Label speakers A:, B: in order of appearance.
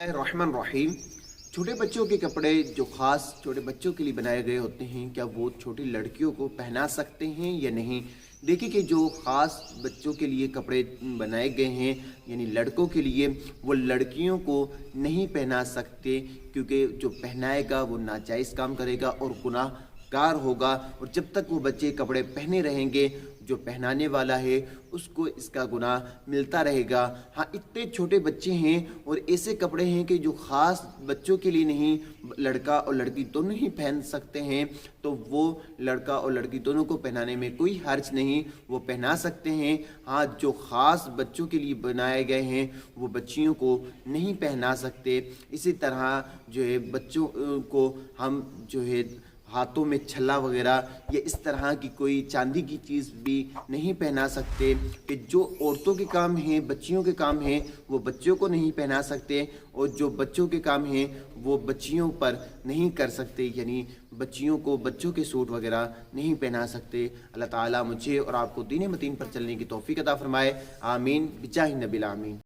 A: रहमान रहीम। छोटे बच्चों के कपड़े जो ख़ास छोटे बच्चों के लिए बनाए गए होते हैं, क्या वो छोटी लड़कियों को पहना सकते हैं या नहीं? देखिए कि जो ख़ास बच्चों के लिए कपड़े बनाए गए हैं, यानी लड़कों के लिए, वो लड़कियों को नहीं पहना सकते, क्योंकि जो पहनाएगा वो नाजायज़ काम करेगा और गुनाहगार होगा। और जब तक वो बच्चे कपड़े पहने रहेंगे, जो पहनाने वाला है उसको इसका गुनाह मिलता रहेगा। हाँ, इतने छोटे बच्चे हैं और ऐसे कपड़े हैं कि जो ख़ास बच्चों के लिए नहीं, लड़का और लड़की दोनों ही पहन सकते हैं, तो वो लड़का और लड़की दोनों को पहनाने में कोई हर्ज नहीं, वो पहना सकते हैं। हाँ, जो ख़ास बच्चों के लिए बनाए गए हैं वो बच्चियों को नहीं पहना सकते। इसी तरह जो है बच्चों को हम जो है हाथों में छल्ला वगैरह या इस तरह की कोई चांदी की चीज़ भी नहीं पहना सकते, कि जो औरतों के काम हैं, बच्चियों के काम हैं, वो बच्चों को नहीं पहना सकते, और जो बच्चों के काम हैं वो बच्चियों पर नहीं कर सकते, यानी बच्चियों को बच्चों के सूट वगैरह नहीं पहना सकते। अल्लाह ताला मुझे और आपको दीन मतीन पर चलने की तौफीक अता फरमाए। आमीन बिजाहि नबिल आमीन।